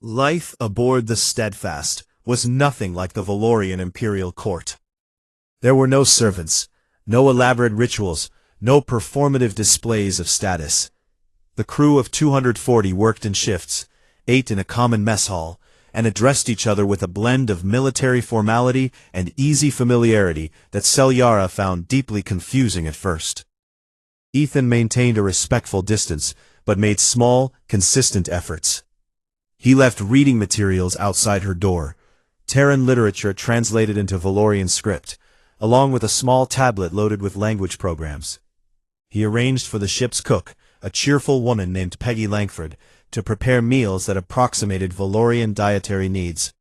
Life aboard the Steadfast was nothing like the Valorian imperial court. There were no servants, no elaborate rituals, no performative displays of status. The crew of 240 worked in shifts, ate in a common mess hall, and addressed each other with a blend of military formality and easy familiarity that Selyara found deeply confusing at first. Ethan maintained a respectful distance, but made small, consistent efforts. He left reading materials outside her door, Terran literature translated into Valorian script, along with a small tablet loaded with language programs. He arranged for the ship's cook, a cheerful woman named Peggy Langford, to prepare meals that approximated Valorian dietary needs,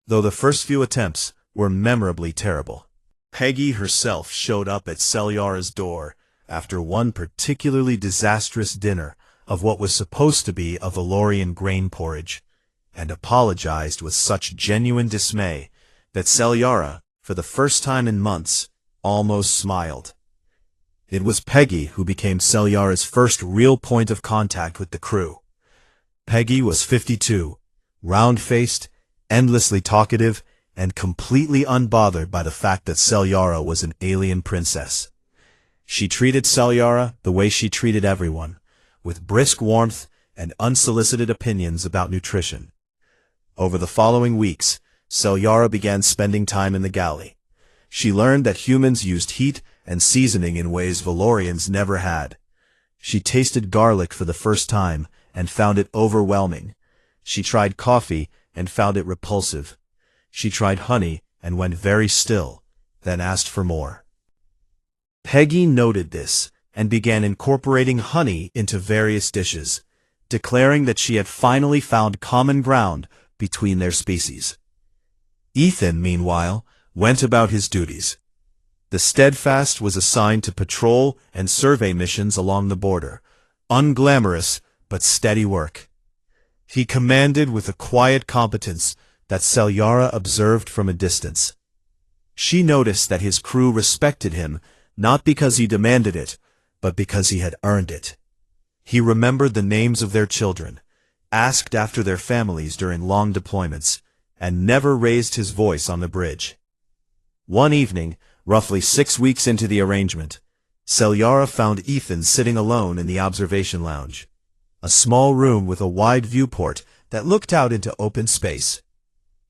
though the first few attempts were memorably terrible. Peggy herself showed up at Selyara's door after one particularly disastrous dinner of what was supposed to be a Valorian grain porridge, and apologized with such genuine dismay that Selyara, for the first time in months, almost smiled. It was Peggy who became Selyara's first real point of contact with the crew. Peggy was 52, round-faced, endlessly talkative, and completely unbothered by the fact that Selyara was an alien princess. She treated Selyara the way she treated everyone, with brisk warmth and unsolicited opinions about nutrition. Over the following weeks, Selyara began spending time in the galley. She learned that humans used heat and seasoning in ways Valorians never had. She tasted garlic for the first time and found it overwhelming. She tried coffee and found it repulsive. She tried honey and went very still, then asked for more. Peggy noted this and began incorporating honey into various dishes, declaring that she had finally found common ground between their species. Ethan, meanwhile, went about his duties. The Steadfast was assigned to patrol and survey missions along the border, unglamorous but steady work. He commanded with a quiet competence that Selyara observed from a distance. She noticed that his crew respected him not because he demanded it, but because he had earned it. He remembered the names of their children, asked after their families during long deployments, and never raised his voice on the bridge. One evening, roughly 6 weeks into the arrangement, Selyara found Ethan sitting alone in the observation lounge, a small room with a wide viewport that looked out into open space.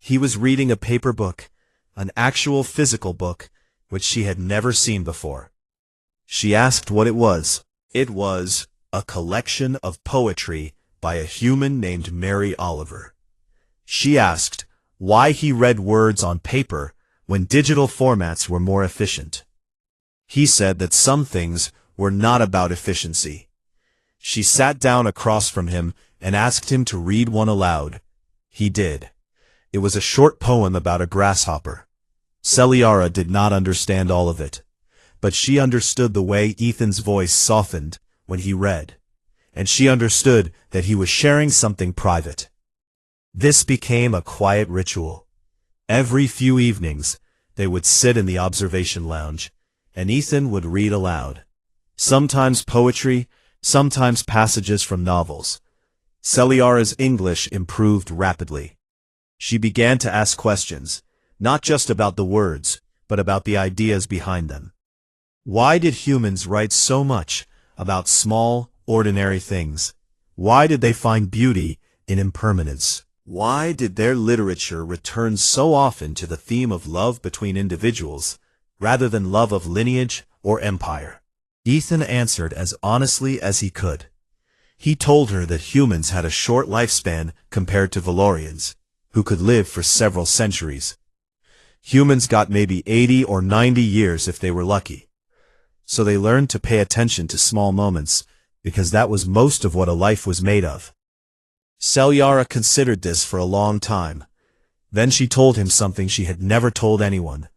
He was reading a paper book, an actual physical book, which she had never seen before. She asked what it was. It was a collection of poetry by a human named Mary Oliver. She asked why he read words on paper when digital formats were more efficient. He said that some things were not about efficiency. She sat down across from him and asked him to read one aloud. He did. It was a short poem about a grasshopper. Selyara did not understand all of it, but she understood the way Ethan's voice softened when he read, and she understood that he was sharing something private. This became a quiet ritual. Every few evenings, they would sit in the observation lounge, and Ethan would read aloud. Sometimes poetry, sometimes passages from novels. Selyara's English improved rapidly. She began to ask questions, not just about the words, but about the ideas behind them. Why did humans write so much about small, ordinary things? Why did they find beauty in impermanence? Why did their literature return so often to the theme of love between individuals, rather than love of lineage or empire? Ethan answered as honestly as he could. He told her that humans had a short lifespan compared to Valorians, who could live for several centuries. Humans got maybe 80 or 90 years if they were lucky. So they learned to pay attention to small moments, because that was most of what a life was made of. Selyara considered this for a long time. Then she told him something she had never told anyone.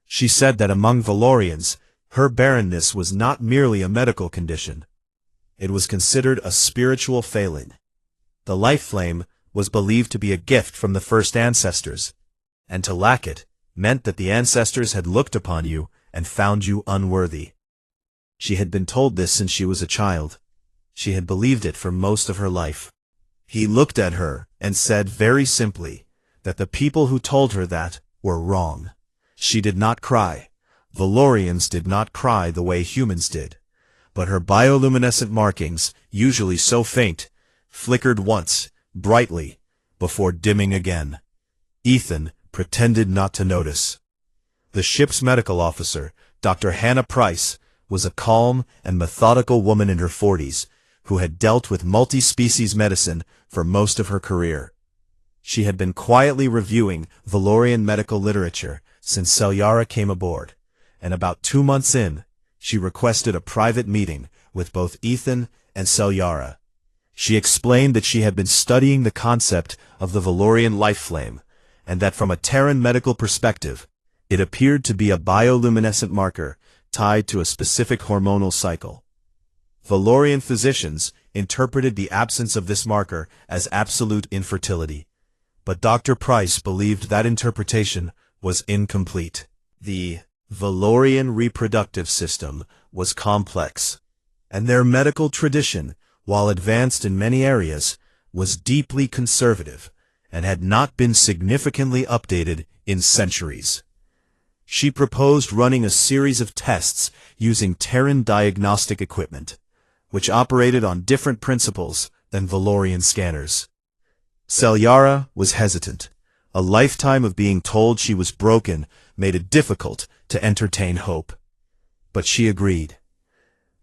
She said that among Valorians, her barrenness was not merely a medical condition. It was considered a spiritual failing. The life flame was believed to be a gift from the first ancestors, and to lack it meant that the ancestors had looked upon you and found you unworthy. She had been told this since she was a child. She had believed it for most of her life. He looked at her and said very simply that the people who told her that were wrong. She did not cry. Valorians did not cry the way humans did. But her bioluminescent markings, usually so faint, flickered once, brightly, before dimming again. Ethan pretended not to notice. The ship's medical officer, Dr. Hannah Price, was a calm and methodical woman in her 40s, who had dealt with multi-species medicine for most of her career. She had been quietly reviewing Valorian medical literature since Selyara came aboard, and about 2 months in, she requested a private meeting with both Ethan and Selyara. She explained that she had been studying the concept of the Valorian life flame, and that from a Terran medical perspective, it appeared to be a bioluminescent marker tied to a specific hormonal cycle. Valorian physicians interpreted the absence of this marker as absolute infertility, but Dr. Price believed that interpretation was incomplete. The Valorian reproductive system was complex, and their medical tradition, while advanced in many areas, was deeply conservative and had not been significantly updated in centuries. She proposed running a series of tests using Terran diagnostic equipment, which operated on different principles than Valorian scanners. Selyara was hesitant. A lifetime of being told she was broken made it difficult to entertain hope. But she agreed.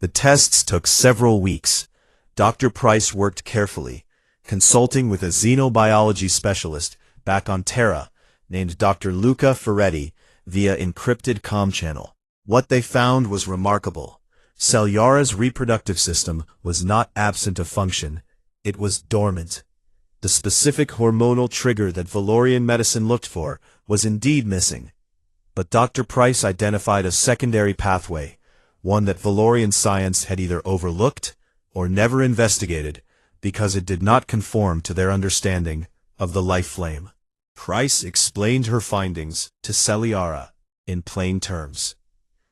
The tests took several weeks. Dr. Price worked carefully, consulting with a xenobiology specialist back on Terra named Dr. Luca Ferretti via encrypted comm channel. What they found was remarkable. Selyara's reproductive system was not absent of function, it was dormant. The specific hormonal trigger that Valorian medicine looked for was indeed missing. But Dr. Price identified a secondary pathway, one that Valorian science had either overlooked or never investigated because it did not conform to their understanding of the life flame. Price explained her findings to Selyara in plain terms.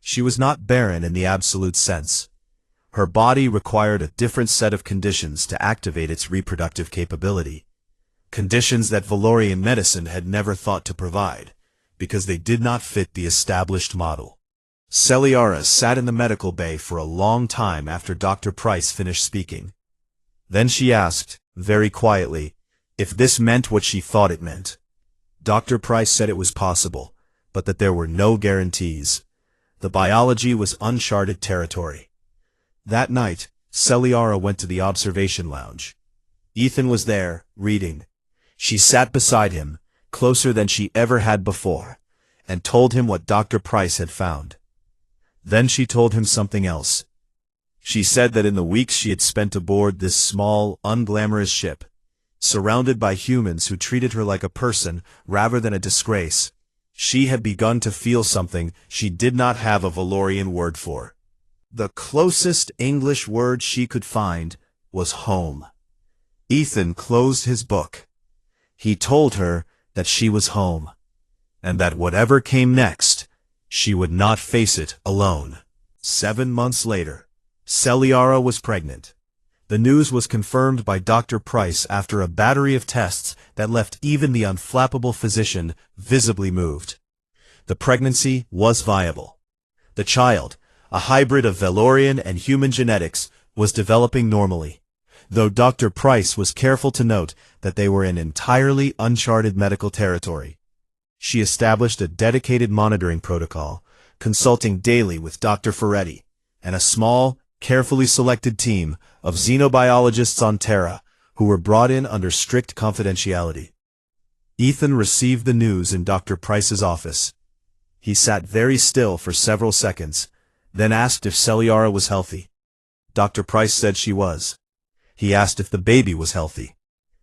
She was not barren in the absolute sense. Her body required a different set of conditions to activate its reproductive capability, conditions that Valorian medicine had never thought to provide, because they did not fit the established model. Selyara sat in the medical bay for a long time after Dr. Price finished speaking. Then she asked, very quietly, if this meant what she thought it meant. Dr. Price said it was possible, but that there were no guarantees. The biology was uncharted territory. That night, Selyara went to the observation lounge. Ethan was there, reading. She sat beside him, closer than she ever had before, and told him what Dr. Price had found. Then she told him something else. She said that in the weeks she had spent aboard this small, unglamorous ship, surrounded by humans who treated her like a person rather than a disgrace, she had begun to feel something she did not have a Valorian word for. The closest English word she could find was home. Ethan closed his book. He told her that she was home, and that whatever came next, she would not face it alone. 7 months later, Selyara was pregnant. The news was confirmed by Dr. Price after a battery of tests that left even the unflappable physician visibly moved. The pregnancy was viable. The child, a hybrid of Valorian and human genetics, was developing normally, though Dr. Price was careful to note that they were in entirely uncharted medical territory. She established a dedicated monitoring protocol, consulting daily with Dr. Ferretti, and a small, carefully selected team of xenobiologists on Terra who were brought in under strict confidentiality. Ethan received the news in Dr. Price's office. He sat very still for several seconds, then asked if Selyara was healthy. Dr. Price said she was. He asked if the baby was healthy.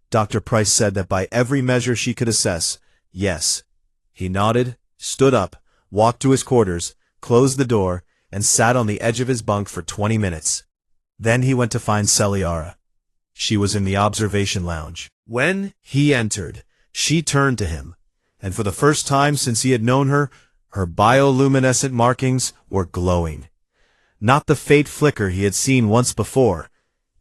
Dr. Price said that by every measure she could assess, yes. He nodded, stood up, walked to his quarters, closed the door, and sat on the edge of his bunk for 20 minutes. Then he went to find Selyara. She was in the observation lounge. When he entered, she turned to him, and for the first time since he had known her, her bioluminescent markings were glowing. Not the faint flicker he had seen once before,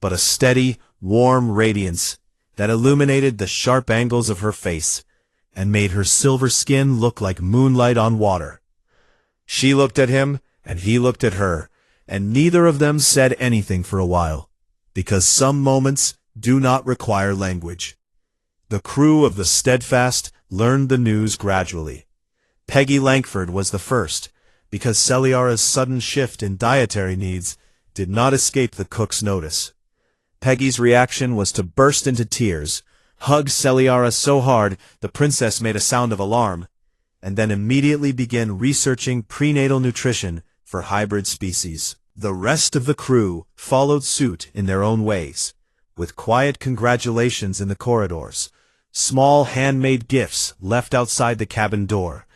but a steady, warm radiance that illuminated the sharp angles of her face and made her silver skin look like moonlight on water. She looked at him, and he looked at her, and neither of them said anything for a while, because some moments do not require language. The crew of the Steadfast learned the news gradually. Peggy Langford was the first, because Celiara's sudden shift in dietary needs did not escape the cook's notice. Peggy's reaction was to burst into tears, hug Celiara so hard the princess made a sound of alarm, and then immediately begin researching prenatal nutrition for hybrid species. The rest of the crew followed suit in their own ways, with quiet congratulations in the corridors, small handmade gifts left outside the cabin door,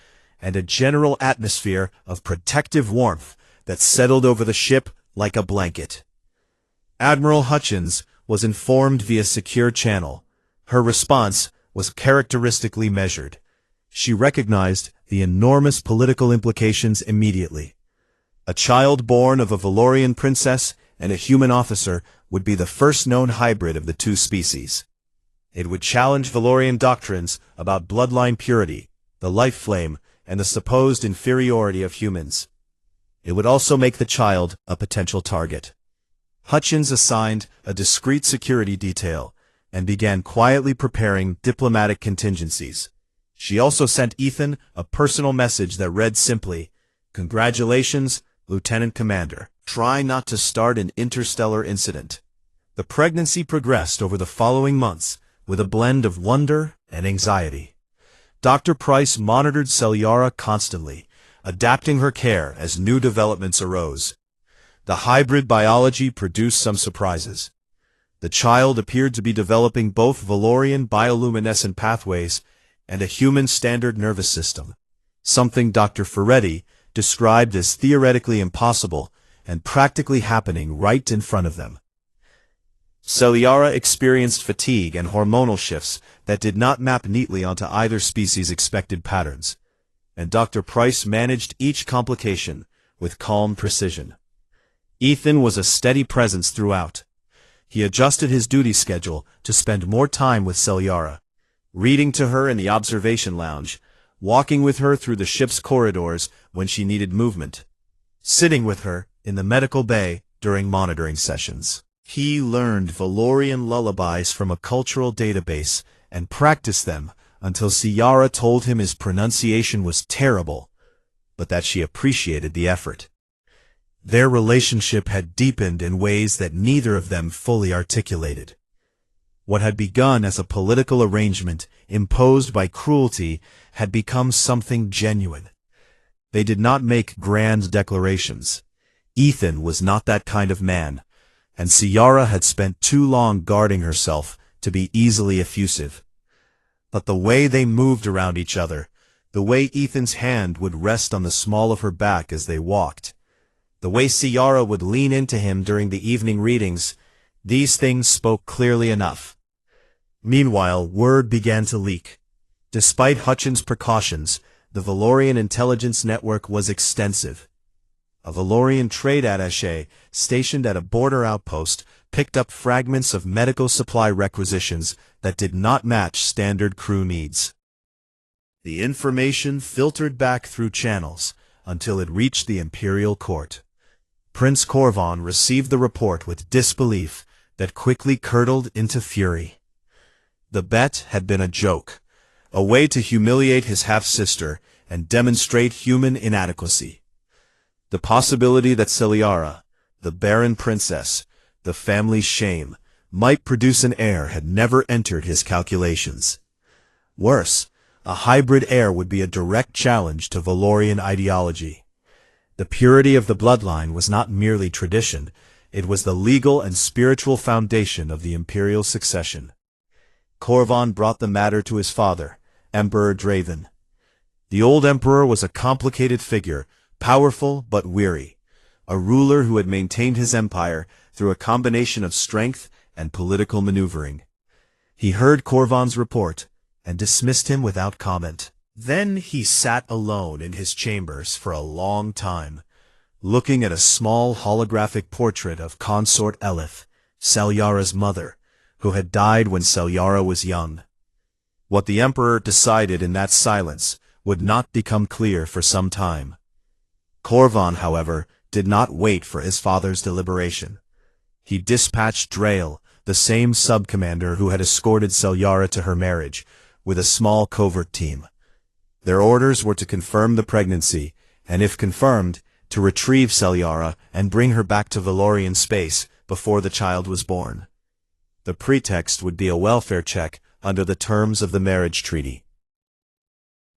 and a general atmosphere of protective warmth that settled over the ship like a blanket. Admiral Hutchins was informed via secure channel. Her response was characteristically measured. She recognized the enormous political implications immediately. A child born of a Valorian princess and a human officer would be the first known hybrid of the two species. It would challenge Valorian doctrines about bloodline purity, the life flame, and the supposed inferiority of humans. It would also make the child a potential target. Hutchins assigned a discreet security detail and began quietly preparing diplomatic contingencies. She also sent Ethan a personal message that read simply, "Congratulations, Lieutenant Commander. Try not to start an interstellar incident." The pregnancy progressed over the following months with a blend of wonder and anxiety. Dr. Price monitored Celiara constantly, adapting her care as new developments arose. The hybrid biology produced some surprises. The child appeared to be developing both Valorian bioluminescent pathways and a human standard nervous system, something Dr. Ferretti described as theoretically impossible and practically happening right in front of them. Celiara experienced fatigue and hormonal shifts that did not map neatly onto either species' expected patterns, and Dr. Price managed each complication with calm precision. Ethan was a steady presence throughout. He adjusted his duty schedule to spend more time with Celiara, reading to her in the observation lounge, walking with her through the ship's corridors when she needed movement, sitting with her in the medical bay during monitoring sessions. He learned Valorian lullabies from a cultural database and practiced them until Celiara told him his pronunciation was terrible, but that she appreciated the effort. Their relationship had deepened in ways that neither of them fully articulated. What had begun as a political arrangement imposed by cruelty had become something genuine. They did not make grand declarations. Ethan was not that kind of man, and Celiara had spent too long guarding herself to be easily effusive. But the way they moved around each other, the way Ethan's hand would rest on the small of her back as they walked, the way Celiara would lean into him during the evening readings, these things spoke clearly enough. Meanwhile, word began to leak. Despite Hutchins' precautions, the Valorian intelligence network was extensive. A Valorian trade attaché stationed at a border outpost picked up fragments of medical supply requisitions that did not match standard crew needs. The information filtered back through channels until it reached the Imperial Court. Prince Corvan received the report with disbelief that quickly curdled into fury. The bet had been a joke, a way to humiliate his half-sister and demonstrate human inadequacy. The possibility that Celiara, the Barren princess, the family's shame, might produce an heir had never entered his calculations. Worse, a hybrid heir would be a direct challenge to Valorian ideology. The purity of the bloodline was not merely tradition, it was the legal and spiritual foundation of the imperial succession. Corvan brought the matter to his father, Emperor Draven. The old emperor was a complicated figure, powerful but weary, a ruler who had maintained his empire through a combination of strength and political maneuvering. He heard Corvan's report and dismissed him without comment. Then he sat alone in his chambers for a long time, looking at a small holographic portrait of Consort Elith, Celiara's mother, who had died when Selyara was young. What the Emperor decided in that silence would not become clear for some time. Corvan, however, did not wait for his father's deliberation. He dispatched Drail, the same sub-commander who had escorted Selyara to her marriage, with a small covert team. Their orders were to confirm the pregnancy, and if confirmed, to retrieve Selyara and bring her back to Valorian space before the child was born. The pretext would be a welfare check under the terms of the marriage treaty.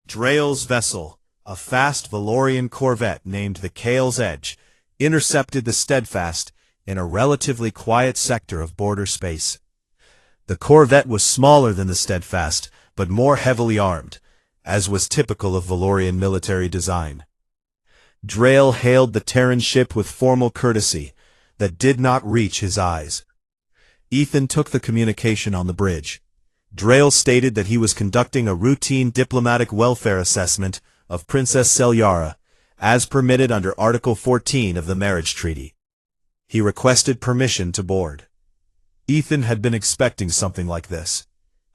Drail's vessel, a fast Valorian corvette named the Kale's Edge, intercepted the Steadfast in a relatively quiet sector of border space. The corvette was smaller than the Steadfast, but more heavily armed, as was typical of Valorian military design. Drail hailed the Terran ship with formal courtesy that did not reach his eyes. Ethan took the communication on the bridge. Drail stated that he was conducting a routine diplomatic welfare assessment of Princess Selyara, as permitted under Article 14 of the marriage treaty. He requested permission to board. Ethan had been expecting something like this.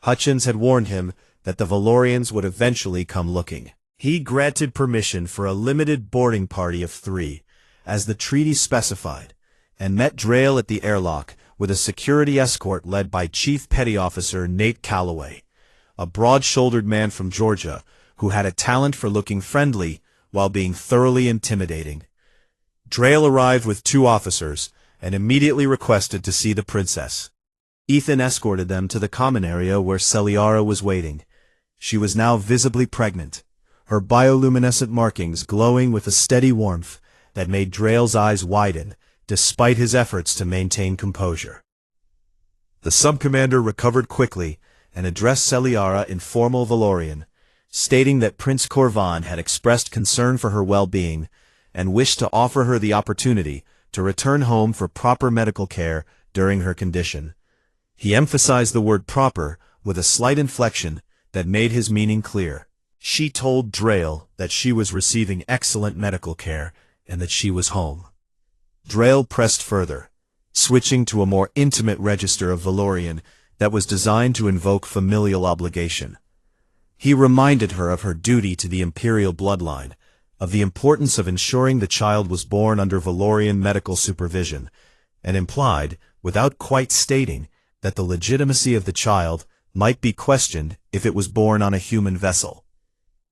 Hutchins had warned him that the Valorians would eventually come looking. He granted permission for a limited boarding party of 3, as the treaty specified, and met Drail at the airlock with a security escort led by Chief Petty Officer Nate Calloway, a broad-shouldered man from Georgia who had a talent for looking friendly while being thoroughly intimidating. Drail arrived with 2 officers and immediately requested to see the princess. Ethan escorted them to the common area where Selyara was waiting. She was now visibly pregnant, her bioluminescent markings glowing with a steady warmth that made Drail's eyes widen, despite his efforts to maintain composure. The sub-commander recovered quickly and addressed Selyara in formal Valorian, stating that Prince Corvan had expressed concern for her well-being and wished to offer her the opportunity to return home for proper medical care during her condition. He emphasized the word proper with a slight inflection that made his meaning clear. She told Drail that she was receiving excellent medical care and that she was home. Drail pressed further, switching to a more intimate register of Valorian that was designed to invoke familial obligation. He reminded her of her duty to the imperial bloodline, of the importance of ensuring the child was born under Valorian medical supervision, and implied, without quite stating, that the legitimacy of the child might be questioned if it was born on a human vessel.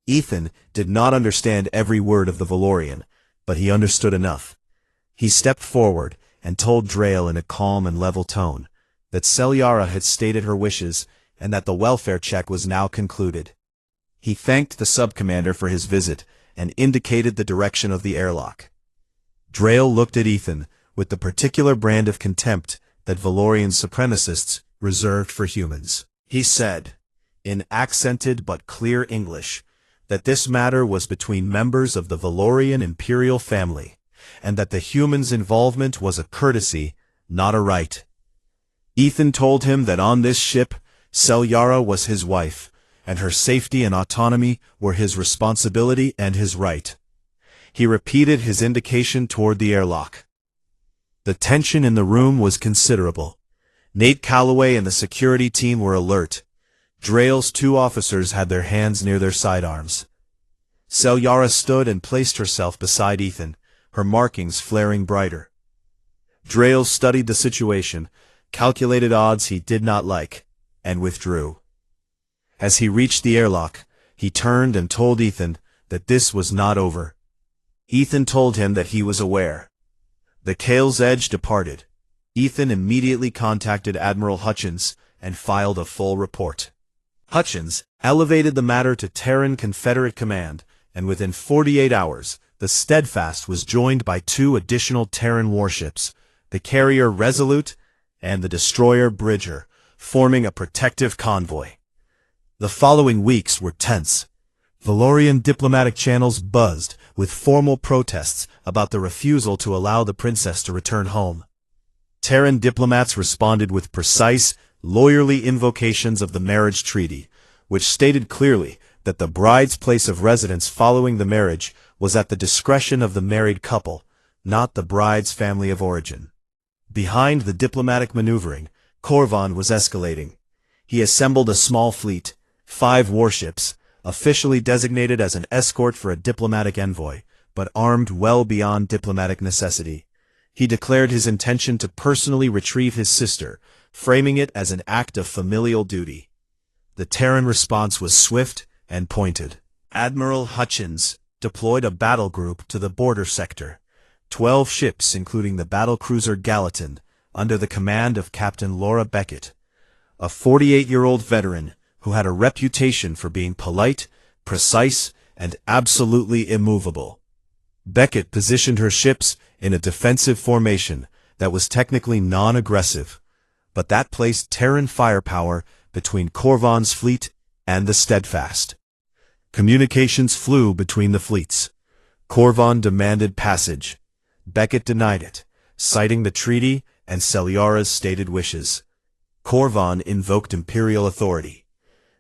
Ethan did not understand every word of the Valorian, but he understood enough. He stepped forward and told Drail in a calm and level tone that Selyara had stated her wishes and that the welfare check was now concluded. He thanked the sub-commander for his visit and indicated the direction of the airlock. Drail looked at Ethan with the particular brand of contempt that Valorian supremacists reserved for humans. He said, in accented but clear English, that this matter was between members of the Valorian imperial family, and that the humans' involvement was a courtesy, not a right. Ethan told him that on this ship, Selyara was his wife, and her safety and autonomy were his responsibility and his right. He repeated his indication toward the airlock. The tension in the room was considerable. Nate Calloway and the security team were alert. Drail's 2 officers had their hands near their sidearms. Selyara stood and placed herself beside Ethan, her markings flaring brighter. Drail studied the situation, calculated odds he did not like, and withdrew. As he reached the airlock, he turned and told Ethan that this was not over. Ethan told him that he was aware. The Kale's Edge departed. Ethan immediately contacted Admiral Hutchins and filed a full report. Hutchins elevated the matter to Terran Confederate Command, and within 48 hours, the Steadfast was joined by 2 additional Terran warships, the carrier Resolute and the destroyer Bridger, forming a protective convoy. The following weeks were tense. Valorian diplomatic channels buzzed with formal protests about the refusal to allow the princess to return home. Terran diplomats responded with precise, lawyerly invocations of the marriage treaty, which stated clearly that the bride's place of residence following the marriage was at the discretion of the married couple, not the bride's family of origin. Behind the diplomatic maneuvering, Corvan was escalating. He assembled a small fleet, 5 warships, officially designated as an escort for a diplomatic envoy, but armed well beyond diplomatic necessity. He declared his intention to personally retrieve his sister, framing it as an act of familial duty. The Terran response was swift and pointed. Admiral Hutchins deployed a battle group to the border sector. 12 ships, including the battlecruiser Gallatin, under the command of Captain Laura Beckett, a 48-year-old veteran who had a reputation for being polite, precise, and absolutely immovable. Beckett positioned her ships in a defensive formation that was technically non-aggressive, but that placed Terran firepower between Corvan's fleet and the Steadfast. Communications flew between the fleets. Corvan demanded passage. Beckett denied it, citing the treaty and Selyara's stated wishes. Corvan invoked imperial authority.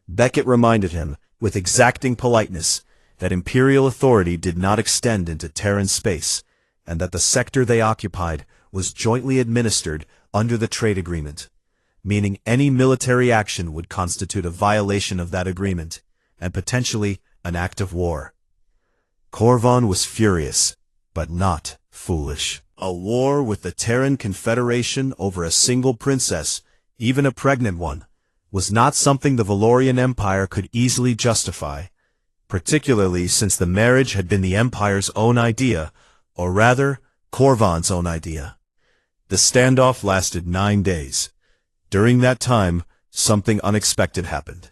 Beckett reminded him, with exacting politeness, that imperial authority did not extend into Terran space, and that the sector they occupied was jointly administered under the trade agreement, meaning any military action would constitute a violation of that agreement, and potentially an act of war. Corvan was furious, but not foolish. A war with the Terran Confederation over a single princess, even a pregnant one, was not something the Valorian Empire could easily justify, particularly since the marriage had been the Empire's own idea, or rather, Corvan's own idea. The standoff lasted 9 days. During that time, something unexpected happened.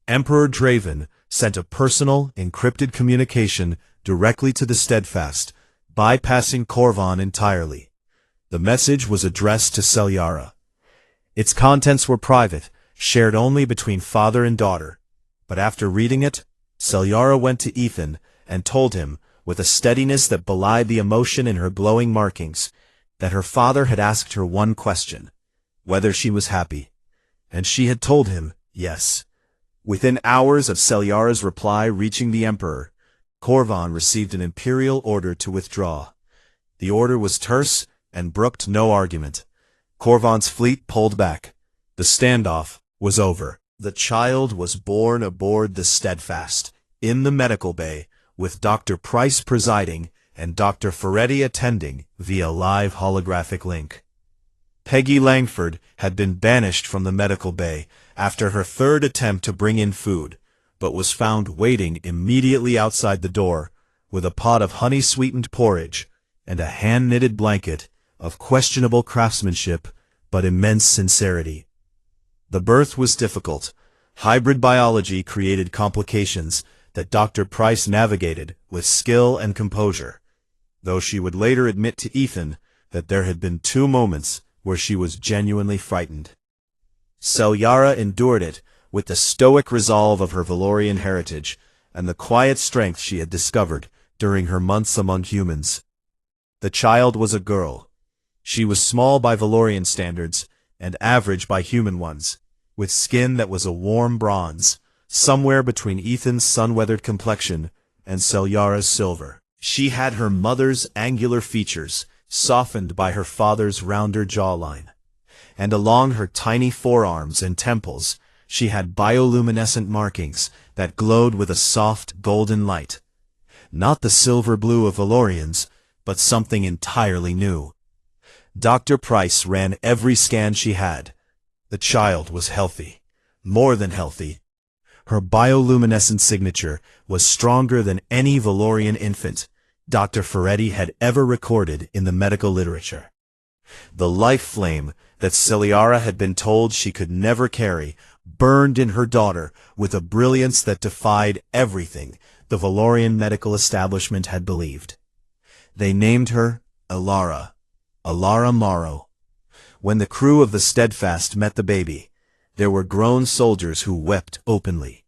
Emperor Draven sent a personal, encrypted communication directly to the Steadfast, bypassing Corvan entirely. The message was addressed to Selyara. Its contents were private, shared only between father and daughter, but after reading it, Selyara went to Ethan and told him, with a steadiness that belied the emotion in her glowing markings, that her father had asked her one question, whether she was happy, and she had told him, yes. Within hours of Selyara's reply reaching the Emperor, Corvan received an imperial order to withdraw. The order was terse and brooked no argument. Corvan's fleet pulled back. The standoff was over. The child was born aboard the Steadfast, in the medical bay, with Dr. Price presiding and Dr. Ferretti attending via live holographic link. Peggy Langford had been banished from the medical bay after her 3rd attempt to bring in food, but was found waiting immediately outside the door, with a pot of honey-sweetened porridge and a hand-knitted blanket of questionable craftsmanship but immense sincerity. The birth was difficult. Hybrid biology created complications that Dr. Price navigated with skill and composure, though she would later admit to Ethan that there had been 2 moments where she was genuinely frightened. Selyara endured it with the stoic resolve of her Valorian heritage and the quiet strength she had discovered during her months among humans. The child was a girl. She was small by Valorian standards and average by human ones, with skin that was a warm bronze, somewhere between Ethan's sun-weathered complexion and Selyara's silver. She had her mother's angular features, softened by her father's rounder jawline, and along her tiny forearms and temples she had bioluminescent markings that glowed with a soft golden light. Not the silver blue of Valorians, but something entirely new. Dr. Price ran every scan she had. The child was healthy, more than healthy. Her bioluminescent signature was stronger than any Valorian infant Dr. Ferretti had ever recorded in the medical literature. The life flame that Selyara had been told she could never carry burned in her daughter with a brilliance that defied everything the Valorian medical establishment had believed. They named her Alara Morrow. When the crew of the Steadfast met the baby, there were grown soldiers who wept openly.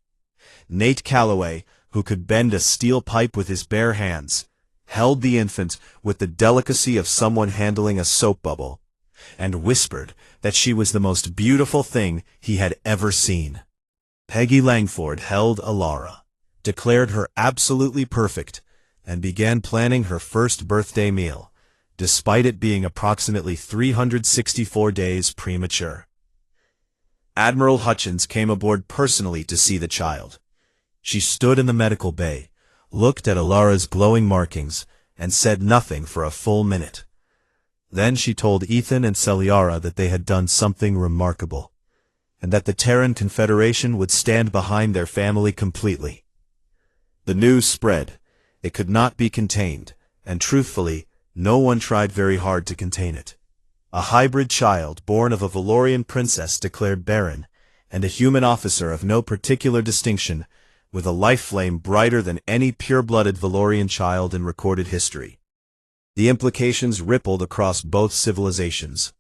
Nate Calloway, who could bend a steel pipe with his bare hands, held the infant with the delicacy of someone handling a soap bubble, and whispered that she was the most beautiful thing he had ever seen. Peggy Langford held Alara, declared her absolutely perfect, and began planning her first birthday meal, despite it being approximately 364 days premature. Admiral Hutchins came aboard personally to see the child. She stood in the medical bay, looked at Alara's glowing markings, and said nothing for a full minute. Then she told Ethan and Celiara that they had done something remarkable, and that the Terran Confederation would stand behind their family completely. The news spread. It could not be contained, and truthfully, no one tried very hard to contain it. A hybrid child born of a Valorian princess declared Barren, and a human officer of no particular distinction, with a life flame brighter than any pure-blooded Valorian child in recorded history. The implications rippled across both civilizations.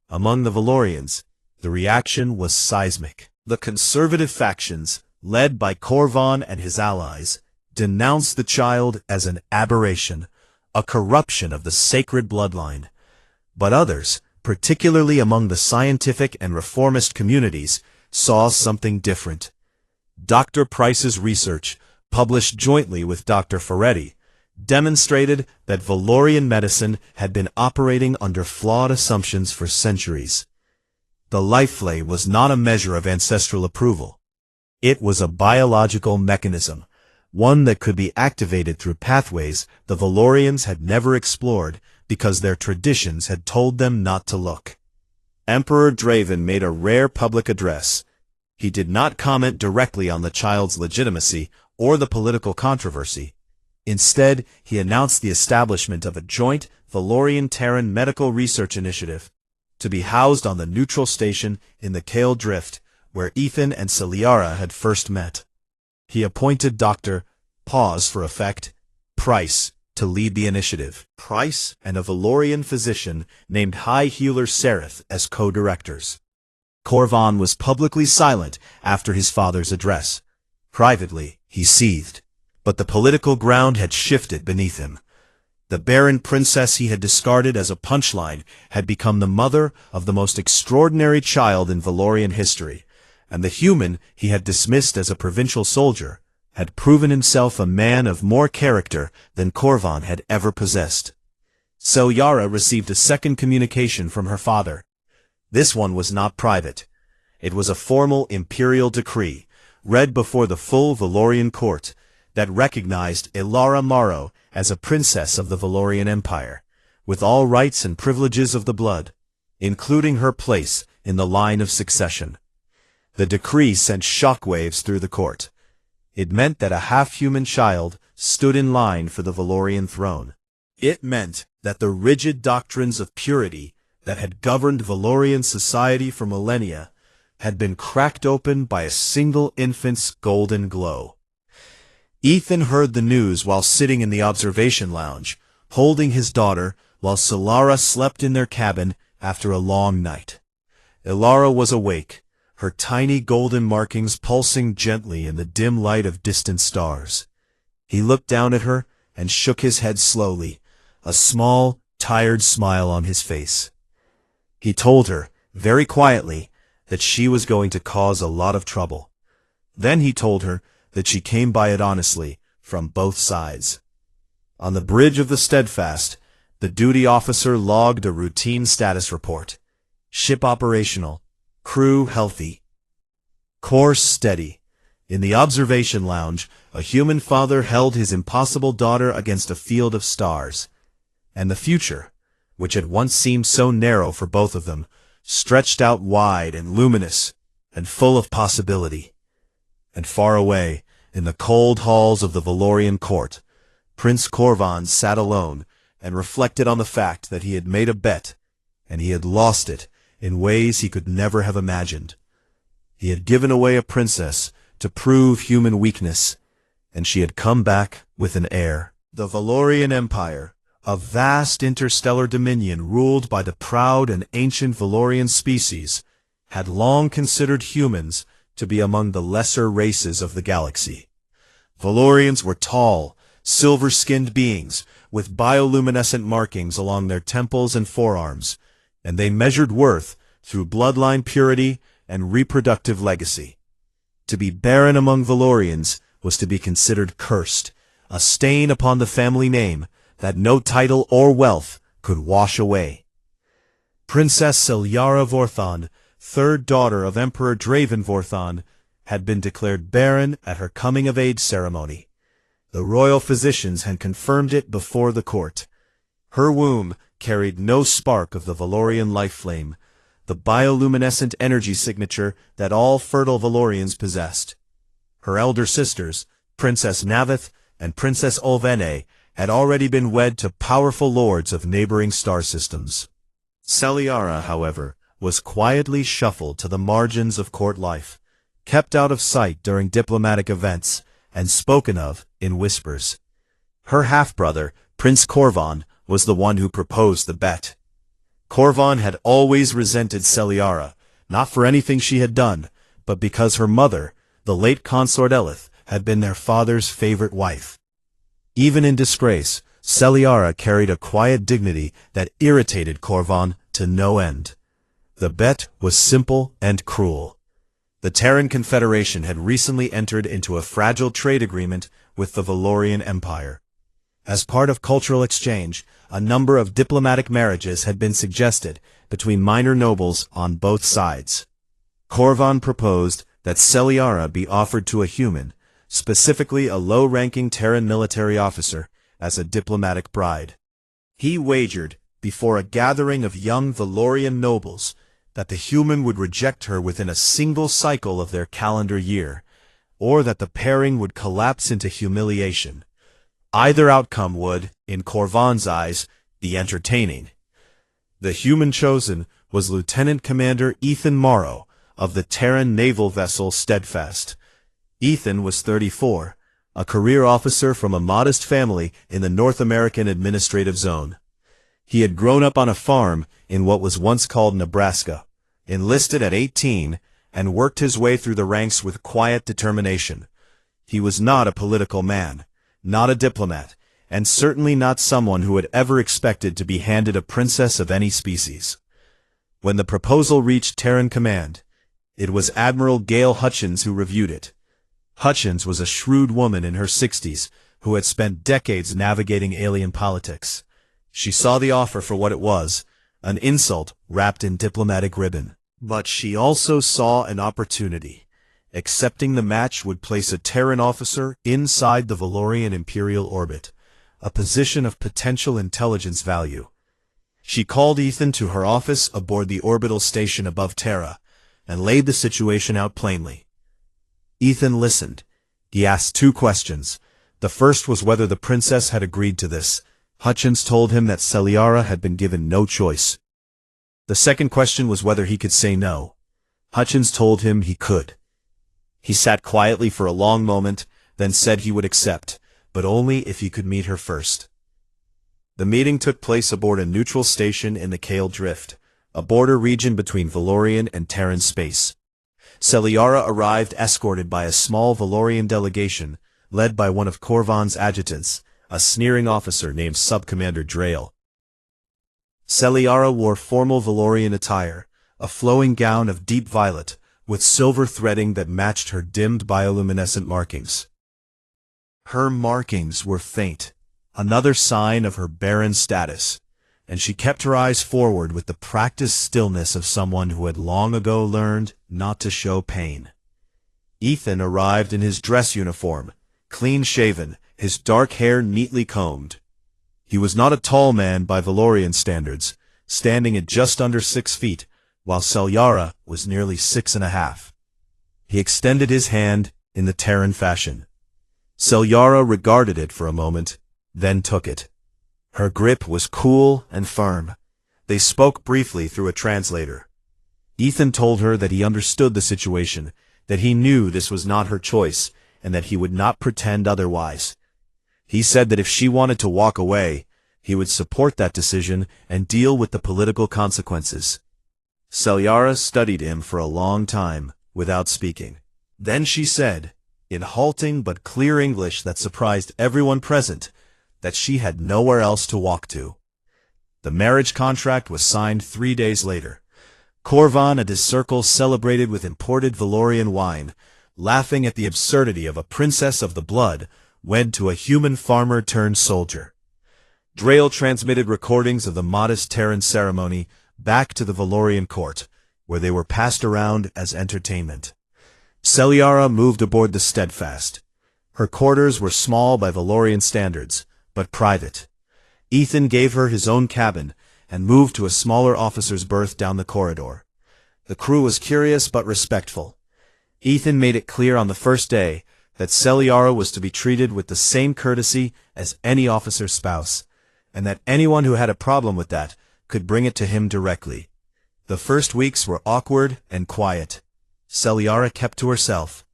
Among the Valorians, the reaction was seismic. The conservative factions, led by Korvan and his allies, denounced the child as an aberration, a corruption of the sacred bloodline. But others, particularly among the scientific and reformist communities, saw something different. Dr. Price's research, published jointly with Dr. Ferretti, demonstrated that Valorian medicine had been operating under flawed assumptions for centuries. The life flame was not a measure of ancestral approval. It was a biological mechanism, one that could be activated through pathways the Valorians had never explored because their traditions had told them not to look. Emperor Draven made a rare public address. He did not comment directly on the child's legitimacy or the political controversy. Instead, he announced the establishment of a joint Valorian-Terran medical research initiative, to be housed on the neutral station in the Kale Drift, where Ethan and Celiara had first met. He appointed Dr. Pause for effect, Price, to lead the initiative. Price and a Valorian physician named High Healer Sereth as co-directors. Korvan was publicly silent after his father's address. Privately, he seethed, but the political ground had shifted beneath him. The barren princess he had discarded as a punchline had become the mother of the most extraordinary child in Valorian history, and the human he had dismissed as a provincial soldier had proven himself a man of more character than Korvan had ever possessed. Celiara received a second communication from her father. This one was not private. It was a formal imperial decree, read before the full Valorian court, that recognized Ilara Maro as a princess of the Valorian Empire, with all rights and privileges of the blood, including her place in the line of succession. The decree sent shockwaves through the court. It meant that a half-human child stood in line for the Valorian throne. It meant that the rigid doctrines of purity that had governed Valorian society for millennia had been cracked open by a single infant's golden glow. Ethan heard the news while sitting in the observation lounge, holding his daughter while Celiara slept in their cabin after a long night. Ilara was awake, her tiny golden markings pulsing gently in the dim light of distant stars. He looked down at her and shook his head slowly, a small, tired smile on his face. He told her, very quietly, that she was going to cause a lot of trouble. Then he told her that she came by it honestly, from both sides. On the bridge of the Steadfast, the duty officer logged a routine status report. Ship operational. Crew healthy. Course steady. In the observation lounge, a human father held his impossible daughter against a field of stars. And the future, which had once seemed so narrow for both of them, stretched out wide and luminous and full of possibility. And far away, in the cold halls of the Valorian court, Prince Korvan sat alone and reflected on the fact that he had made a bet, and he had lost it in ways he could never have imagined. He had given away a princess to prove human weakness, and she had come back with an heir. The Valorian Empire, a vast interstellar dominion ruled by the proud and ancient Valorian species, had long considered humans to be among the lesser races of the galaxy. Valorians were tall, silver-skinned beings with bioluminescent markings along their temples and forearms, and they measured worth through bloodline purity and reproductive legacy. To be barren among Valorians was to be considered cursed, a stain upon the family name that no title or wealth could wash away. Princess Celiara Vorthon third daughter of Emperor Dravenvorthon, had been declared barren at her coming-of-age ceremony. The royal physicians had confirmed it before the court. Her womb carried no spark of the Valorian life flame, the bioluminescent energy signature that all fertile Valorians possessed. Her elder sisters, Princess Navith and Princess Olvene, had already been wed to powerful lords of neighboring star systems. Seliara, however, was quietly shuffled to the margins of court life, kept out of sight during diplomatic events, and spoken of in whispers. Her half-brother, Prince Corvan, was the one who proposed the bet. Corvan had always resented Seliara, not for anything she had done, but because her mother, the late consort Elith, had been their father's favorite wife. Even in disgrace, Seliara carried a quiet dignity that irritated Corvan to no end. The bet was simple and cruel. The Terran Confederation had recently entered into a fragile trade agreement with the Valorian Empire. As part of cultural exchange, a number of diplomatic marriages had been suggested between minor nobles on both sides. Corvan proposed that Seliara be offered to a human, specifically a low-ranking Terran military officer, as a diplomatic bride. He wagered, before a gathering of young Valorian nobles, that the human would reject her within a single cycle of their calendar year, or that the pairing would collapse into humiliation. Either outcome would, in Corvan's eyes, be entertaining. The human chosen was Lieutenant Commander Ethan Morrow of the Terran naval vessel Steadfast. Ethan was 34, a career officer from a modest family in the North American Administrative Zone. He had grown up on a farm in what was once called Nebraska, enlisted at 18, and worked his way through the ranks with quiet determination. He was not a political man, not a diplomat, and certainly not someone who had ever expected to be handed a princess of any species. When the proposal reached Terran Command, it was Admiral Gail Hutchins who reviewed it. Hutchins was a shrewd woman in her 60s who had spent decades navigating alien politics. She saw the offer for what it was, an insult wrapped in diplomatic ribbon. But she also saw an opportunity. Accepting the match would place a Terran officer inside the Valorian Imperial orbit, a position of potential intelligence value. She called Ethan to her office aboard the orbital station above Terra, and laid the situation out plainly. Ethan listened. He asked 2 questions. The first was whether the princess had agreed to this. Hutchins told him that Seliara had been given no choice. The second question was whether he could say no. Hutchins told him he could. He sat quietly for a long moment, then said he would accept, but only if he could meet her first. The meeting took place aboard a neutral station in the Kale Drift, a border region between Valorian and Terran space. Seliara arrived escorted by a small Valorian delegation, led by one of Corvan's adjutants, a sneering officer named Subcommander Drail. Seliara wore formal Valorian attire, a flowing gown of deep violet, with silver threading that matched her dimmed bioluminescent markings. Her markings were faint, another sign of her barren status, and she kept her eyes forward with the practiced stillness of someone who had long ago learned not to show pain. Ethan arrived in his dress uniform, clean-shaven, his dark hair neatly combed. He was not a tall man by Valorian standards, standing at just under 6 feet, while Seliara was nearly 6.5. He extended his hand in the Terran fashion. Seliara regarded it for a moment, then took it. Her grip was cool and firm. They spoke briefly through a translator. Ethan told her that he understood the situation, that he knew this was not her choice, and that he would not pretend otherwise. He said that if she wanted to walk away, he would support that decision and deal with the political consequences. Seliara studied him for a long time, without speaking. Then she said, in halting but clear English that surprised everyone present, that she had nowhere else to walk to. The marriage contract was signed 3 days later. Corvan and his circle celebrated with imported Valorian wine, laughing at the absurdity of a princess of the blood wed to a human farmer-turned-soldier. Drail transmitted recordings of the modest Terran ceremony back to the Valorian court, where they were passed around as entertainment. Celiara moved aboard the Steadfast. Her quarters were small by Valorian standards, but private. Ethan gave her his own cabin and moved to a smaller officer's berth down the corridor. The crew was curious but respectful. Ethan made it clear on the first day that Celiara was to be treated with the same courtesy as any officer's spouse, and that anyone who had a problem with that could bring it to him directly. The first weeks were awkward and quiet. Celiara kept to herself,